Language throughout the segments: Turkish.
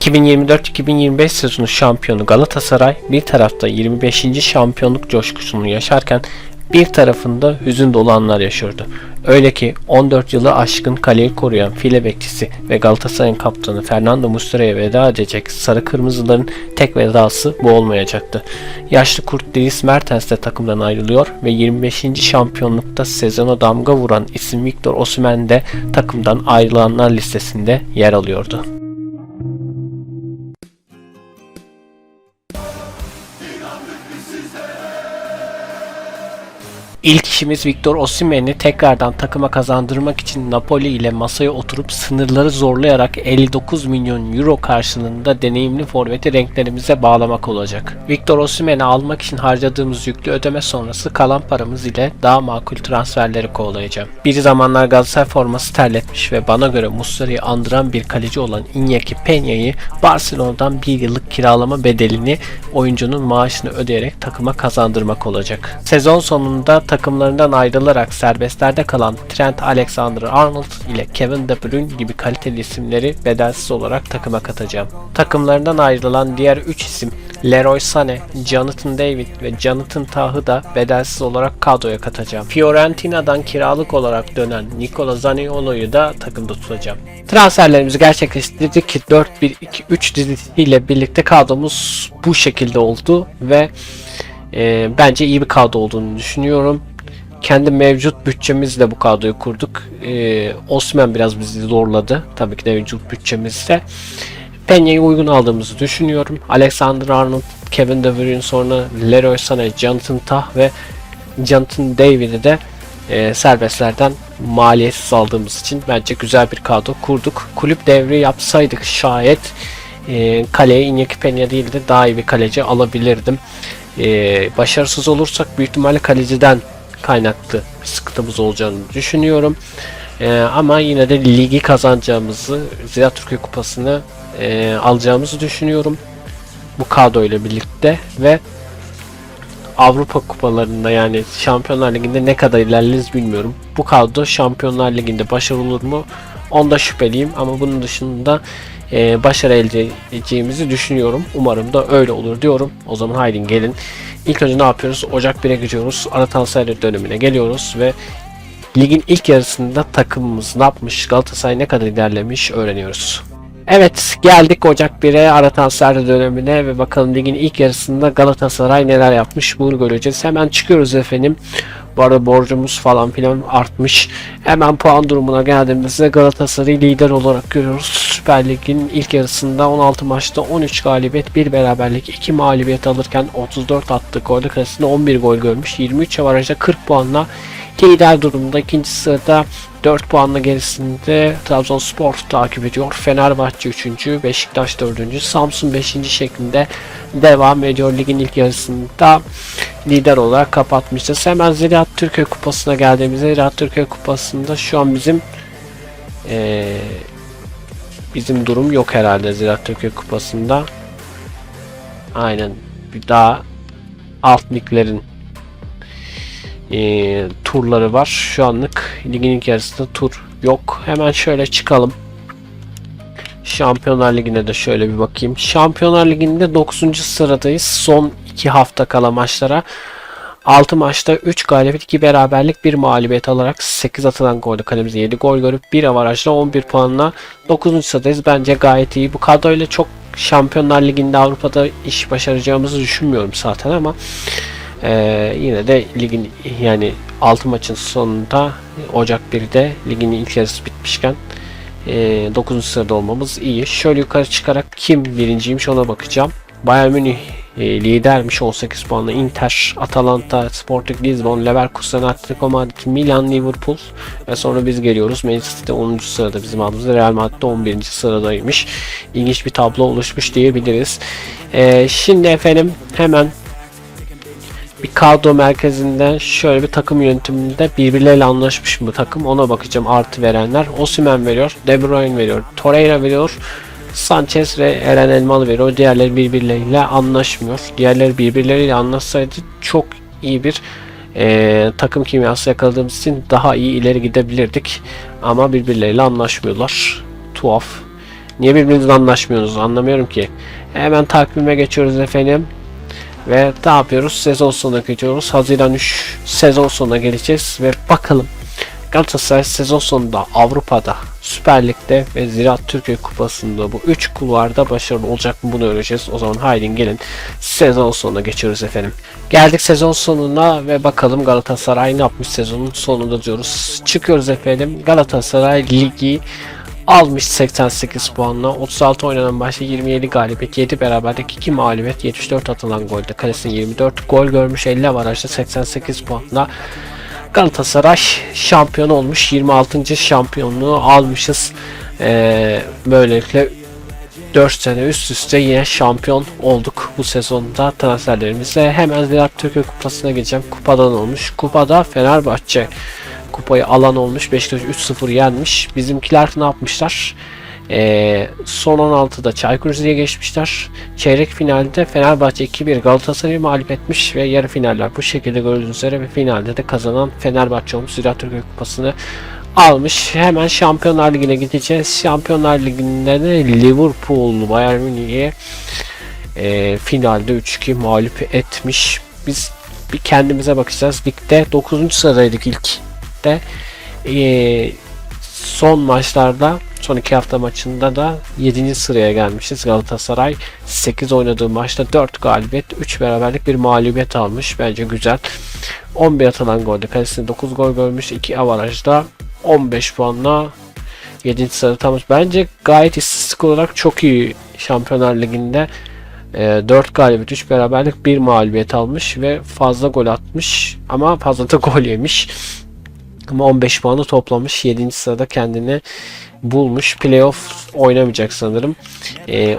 2024-2025 sezonu şampiyonu Galatasaray bir tarafta 25. şampiyonluk coşkusunu yaşarken bir tarafında hüzün dolu anlar yaşıyordu. Öyle ki 14 yılı aşkın kaleyi koruyan file bekçisi ve Galatasaray'ın kaptanı Fernando Muslera'ya veda edecek sarı kırmızıların tek vedası bu olmayacaktı. Yaşlı kurt Dries Mertens de takımdan ayrılıyor ve 25. şampiyonlukta sezona damga vuran isim Victor Osimhen de takımdan ayrılanlar listesinde yer alıyordu. İlk işimiz Victor Osimhen'i tekrardan takıma kazandırmak için Napoli ile masaya oturup sınırları zorlayarak 59 milyon euro karşılığında deneyimli forveti renklerimize bağlamak olacak. Victor Osimhen'i almak için harcadığımız yüklü ödeme sonrası kalan paramız ile daha makul transferleri kovalayacağım. Bir zamanlar Galatasaray forması terletmiş ve bana göre Muslera'yı andıran bir kaleci olan Iñaki Peña'yı Barcelona'dan bir yıllık kiralama bedelini oyuncunun maaşını ödeyerek takıma kazandırmak olacak. Sezon sonunda takımlarından ayrılarak serbestlerde kalan Trent Alexander-Arnold ile Kevin De Bruyne gibi kaliteli isimleri bedelsiz olarak takıma katacağım. Takımlarından ayrılan diğer 3 isim Leroy Sané, Jonathan David ve Jonathan Tah'ı da bedelsiz olarak kadroya katacağım. Fiorentina'dan kiralık olarak dönen Nicola Zaniolo'yu da takımda tutacağım. Transferlerimizi gerçekleştirdik. 4-1-2-3 dizisiyle birlikte kadromuz bu şekilde oldu ve bence iyi bir kadro olduğunu düşünüyorum. Kendi mevcut bütçemizle bu kadroyu kurduk. Osimhen biraz bizi zorladı. Tabii ki de mevcut bütçemizde. Peña'yı uygun aldığımızı düşünüyorum. Alexander-Arnold, Kevin De Bruyne, sonra Leroy Sané, Jonathan Tah ve Jonathan David'i de serbestlerden maliyetsiz aldığımız için bence güzel bir kadro kurduk. Kulüp devri yapsaydık şayet kaleye Iñaki Peña değil de daha iyi bir kaleci alabilirdim. Başarısız olursak büyük ihtimalle kaleciden kaynaklı bir sıkıntımız olacağını düşünüyorum. Ama yine de ligi kazanacağımızı, Ziraat Türkiye Kupası'nı alacağımızı düşünüyorum. Bu kadro ile birlikte ve Avrupa kupalarında, yani Şampiyonlar Ligi'nde ne kadar ilerleriz bilmiyorum. Bu kadro Şampiyonlar Ligi'nde başarılı olur mu? Onda şüpheliyim ama bunun dışında başarı elde edeceğimizi düşünüyorum. Umarım da öyle olur diyorum. O zaman haydi gelin. İlk önce ne yapıyoruz? Ocak 1'e gidiyoruz. Ara transfer dönemine geliyoruz ve ligin ilk yarısında takımımız ne yapmış, Galatasaray ne kadar ilerlemiş öğreniyoruz. Evet, geldik Ocak 1'e, ara transfer dönemine ve bakalım ligin ilk yarısında Galatasaray neler yapmış bunu göreceğiz. Hemen çıkıyoruz efendim. Bu arada borcumuz falan filan artmış. Hemen puan durumuna geldiğimizde Galatasaray'ı lider olarak görüyoruz. Süper Lig'in ilk yarısında 16 maçta 13 galibiyet, 1 beraberlik, 2 mağlubiyet alırken 34 attığı golde kalesinde 11 gol görmüş. 23 avarajda 40 puanla lider durumda. İkinci sırada 4 puanla gerisinde Trabzonspor takip ediyor. Fenerbahçe 3. Beşiktaş 4. Samsun 5. şeklinde devam ediyor. Ligin ilk yarısında lider olarak kapatmışız. Hemen Ziraat Türkiye Kupası'na geldiğimizde Ziraat Türkiye Kupası'nda şu an bizim durum yok herhalde Ziraat Türkiye Kupası'nda. Aynen, bir daha alt liglerin turları var. Şu anlık ligin ilk yarısında tur yok. Hemen şöyle çıkalım. Şampiyonlar Ligi'ne de şöyle bir bakayım. Şampiyonlar Ligi'nde 9. sıradayız. Son 2 hafta kala maçlara 6 maçta 3 galibiyet, 2 beraberlik, 1 mağlubiyet alarak 8 atılan golde kalemize 7 gol görüp 1 avarajla 11 puanla 9. sıradayız. Bence gayet iyi. Bu kadroyla çok Şampiyonlar Ligi'nde Avrupa'da iş başaracağımızı düşünmüyorum zaten ama yine de ligin, yani 6 maçın sonunda Ocak 1'de ligin ilk yarısı bitmişken 9. sırada olmamız iyi. Şöyle yukarı çıkarak kim birinciymiş ona bakacağım. Bayern Münih lidermiş 18 puanla. Inter, Atalanta, Sporting Lisbon, Leverkusen, Atletico Madrid, Milan, Liverpool ve sonra biz geliyoruz. Manchester City 10. sırada bizim adımızda. Real Madrid 11. sıradaymış. İlginç bir tablo oluşmuş diyebiliriz. Şimdi efendim hemen bir kadro merkezinden şöyle bir takım yönetiminde birbirleriyle anlaşmış mı takım, ona bakacağım. Artı verenler Osimhen veriyor, De Bruyne veriyor, Torreira veriyor, Sanchez ve Eren Elmalı veriyor. Diğerleri birbirleriyle anlaşmıyor. Diğerleri birbirleriyle anlaşsaydı çok iyi bir takım kimyası yakaladığımız için daha iyi ileri gidebilirdik. Ama birbirleriyle anlaşmıyorlar. Tuhaf. Niye birbirinizle anlaşmıyorsunuz anlamıyorum ki. Hemen takvime geçiyoruz efendim. Ve ne yapıyoruz? Sezon sonuna geçiyoruz. Haziran 3 sezon sonuna geleceğiz ve bakalım Galatasaray sezon sonunda Avrupa'da, Süper Lig'de ve Ziraat Türkiye Kupası'nda bu 3 kulvarda başarılı olacak mı bunu göreceğiz. O zaman haydi gelin sezon sonuna geçiyoruz efendim. Geldik sezon sonuna ve bakalım Galatasaray ne yapmış sezonun sonunda diyoruz. Çıkıyoruz efendim. Galatasaray ligi almış 88 puanla. 36 oynanan maçta 27 galibiyet, 7 beraberlik, 2 mağlubiyet, 74 atılan golde kalesine 24 gol görmüş, 50 avarajda 88 puanla. Galatasaray şampiyon olmuş. 26. şampiyonluğu almışız. Böylelikle 4 sene üst üste yine şampiyon olduk bu sezonda transferlerimizle. Hemen Ziraat Türkiye Kupası'na geçeceğim. Kupadan olmuş. Kupada Fenerbahçe kupayı alan olmuş. Beşiktaş 3-0 yenmiş. Bizimkiler ne yapmışlar? Son 16'da Çaykur Rize'ye geçmişler. Çeyrek finalde Fenerbahçe 2-1 Galatasaray'ı mağlup etmiş ve yarı finaller bu şekilde gördüğünüz üzere ve finalde de kazanan Fenerbahçe olmuş. Ziraat Türkiye Kupası'nı almış. Hemen Şampiyonlar Ligi'ne gideceğiz. Şampiyonlar Ligi'nde de Liverpool Bayern Münih'i finalde 3-2 mağlup etmiş. Biz bir kendimize bakacağız. Ligde 9. sıradaydık ilkte. Son maçlarda, son 2 hafta maçında da 7. sıraya gelmişiz. Galatasaray 8 oynadığı maçta 4 galibiyet, 3 beraberlik, 1 mağlubiyet almış. Bence güzel. 11 atılan golde kalesinde 9 gol görmüş. 2 avarajda 15 puanla 7. sırada tam. Bence gayet istatistik olarak çok iyi Şampiyonlar Ligi'nde. 4 galibiyet, 3 beraberlik, 1 mağlubiyet almış ve fazla gol atmış ama fazla da gol yemiş. Ama 15 puanı toplamış. 7. sırada kendini bulmuş. Playoff oynamayacak sanırım.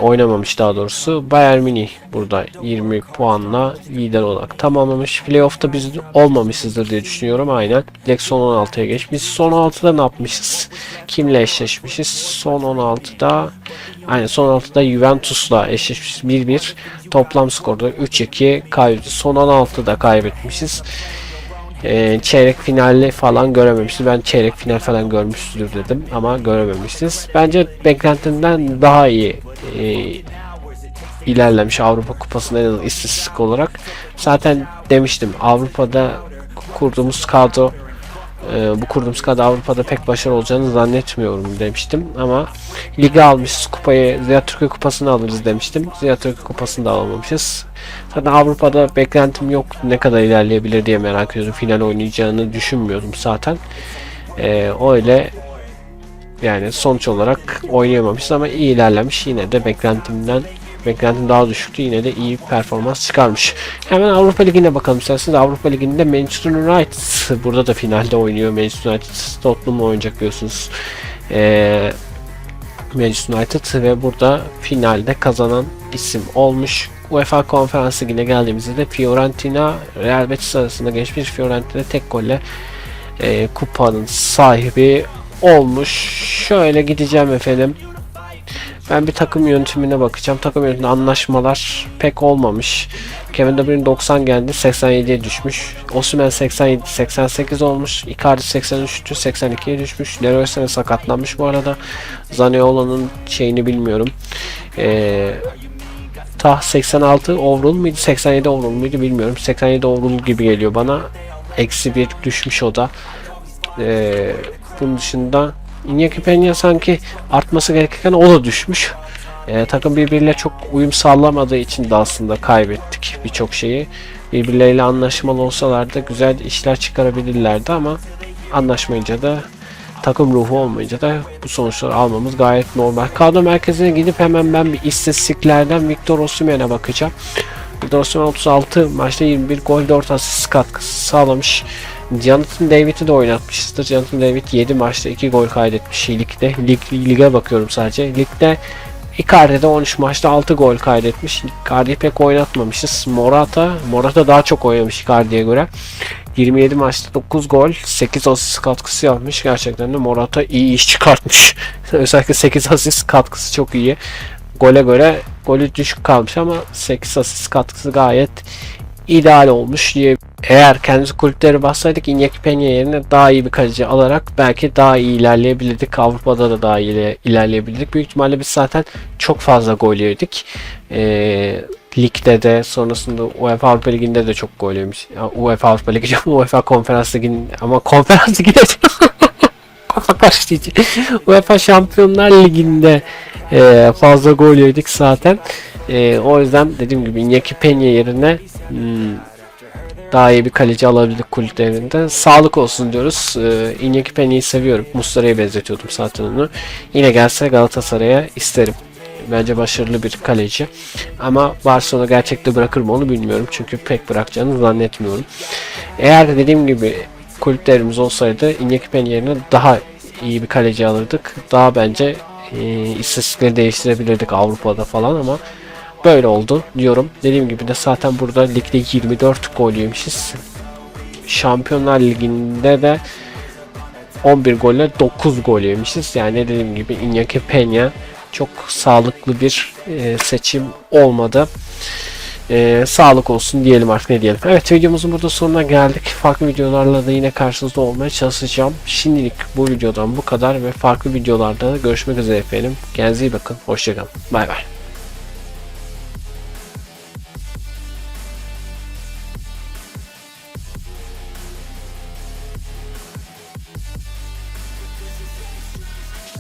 Oynamamış daha doğrusu. Bayern Münih burada 20 puanla lider olarak tamamlamış. Playoff'ta biz olmamışızdır diye düşünüyorum. Aynen. Direkt son 16'ya geçmiş. Son 16'da ne yapmışız? Kimle eşleşmişiz? Son 16'da son 16'da Juventus'la eşleşmişiz. 1-1. Toplam skorda 3-2 kaybettik. Son 16'da kaybetmişiz. Çeyrek finali falan görememişiz. Ben çeyrek final falan görmüştür dedim ama görememişiz. Bence beklentimden daha iyi ilerlemiş Avrupa Kupası'nda en azından istatistik olarak. Zaten demiştim Avrupa'da kurduğumuz kadro bu kurduğumuz kadro Avrupa'da pek başarılı olacağını zannetmiyorum demiştim ama ligi almışız, kupayı Ziraat Türkiye Kupası'nı alırız demiştim. Ziraat Türkiye Kupası'nı da alamamışız. Zaten Avrupa'da beklentim yok, ne kadar ilerleyebilir diye merak ediyorum. Final oynayacağını düşünmüyordum zaten. Öyle yani sonuç olarak oynayamamışız ama iyi ilerlemiş. Yine de beklentim daha düşüktü. Yine de iyi performans çıkarmış. Hemen Avrupa Ligi'ne bakalım isterseniz. Avrupa Ligi'nde Manchester United burada da finalde oynuyor. Manchester United Tottenham'la oynayacak biliyorsunuz. Manchester United ve burada finalde kazanan isim olmuş. UEFA Konferans Ligi'ne geldiğimizde de Fiorentina Real Betis arasında geçmiş. Fiorentina tek golle kupanın sahibi olmuş. Şöyle gideceğim efendim. Ben bir takım yönetimine bakacağım. Takım yönetiminde anlaşmalar pek olmamış. Kevin De Bruyne 90 geldi, 87'ye düşmüş. Osimhen 87, 88 olmuş. Icardi 83'tü, 82'ye düşmüş. Leroy Sané sakatlanmış bu arada. Zaniolo'nun şeyini bilmiyorum. 86 overall muydu, 87 overall muydu bilmiyorum. 87 overall gibi geliyor bana. -1 düşmüş o da. Bunun dışında Iñaki Peña sanki artması gerekirken o da düşmüş. Takım birbiriyle çok uyum sağlamadığı için de aslında kaybettik birçok şeyi. Birbirleriyle anlaşmalı olsalardı güzel işler çıkarabilirlerdi ama anlaşmayınca da takım ruhu olmayınca da bu sonuçları almamız gayet normal. Kadro merkezine gidip hemen ben bir istatistiklerden Victor Osimhen'e bakacağım. Victor Osimhen 36 maçta 21 gol 4 asist katkısı sağlamış. Jonathan David'i de oynatmışızdır. Jonathan David 7 maçta 2 gol kaydetmiş ligde. Lige bakıyorum sadece. Ligde Icardi'de 13 maçta 6 gol kaydetmiş. Icardi'yi pek oynatmamışız. Morata daha çok oynamış Icardi'ye göre. 27 maçta 9 gol, 8 asist katkısı yapmış. Gerçekten de Morata iyi iş çıkartmış. Özellikle 8 asist katkısı çok iyi. Gole göre golü düşük kalmış ama 8 asist katkısı gayet ideal olmuş diye. Eğer kendimiz kulüpleri bassaydık Iñaki Peña yerine daha iyi bir kaleci alarak belki daha iyi ilerleyebilirdik. Avrupa'da da daha iyi ilerleyebilirdik. Büyük ihtimalle biz zaten çok fazla gol yedik. Ligde de sonrasında UEFA Avrupa Ligi'nde de çok gol yemiş. UEFA Avrupa Ligi, UEFA Konferans Ligi'nin ama Konferans Ligi'de kafa karıştırıcı. UEFA Şampiyonlar Ligi'nde fazla gol yedik zaten. O yüzden dediğim gibi Iñaki Peña yerine daha iyi bir kaleci alabildik kulüplerinde. Sağlık olsun diyoruz. Iñaki Peña'yı seviyorum. Muslera'ya benzetiyordum zaten onu. Yine gelse Galatasaray'a isterim. Bence başarılı bir kaleci. Ama Barcelona gerçekte bırakır mı onu bilmiyorum. Çünkü pek bırakacağını zannetmiyorum. Eğer de dediğim gibi kulüplerimiz olsaydı Iñaki Peña yerine daha iyi bir kaleci alırdık. Daha bence istatistikleri değiştirebilirdik Avrupa'da falan ama böyle oldu diyorum. Dediğim gibi de zaten burada ligde 24 gol yemişiz. Şampiyonlar Ligi'nde de 11 golle 9 gol yemişiz. Yani dediğim gibi Iñaki Peña çok sağlıklı bir seçim olmadı. Sağlık olsun diyelim artık, ne diyelim. Evet, videomuzun burada sonuna geldik. Farklı videolarla da yine karşınızda olmaya çalışacağım. Şimdilik bu videodan bu kadar ve farklı videolarda görüşmek üzere efendim. Kendinize iyi bakın. Hoşçakalın. Bay bay.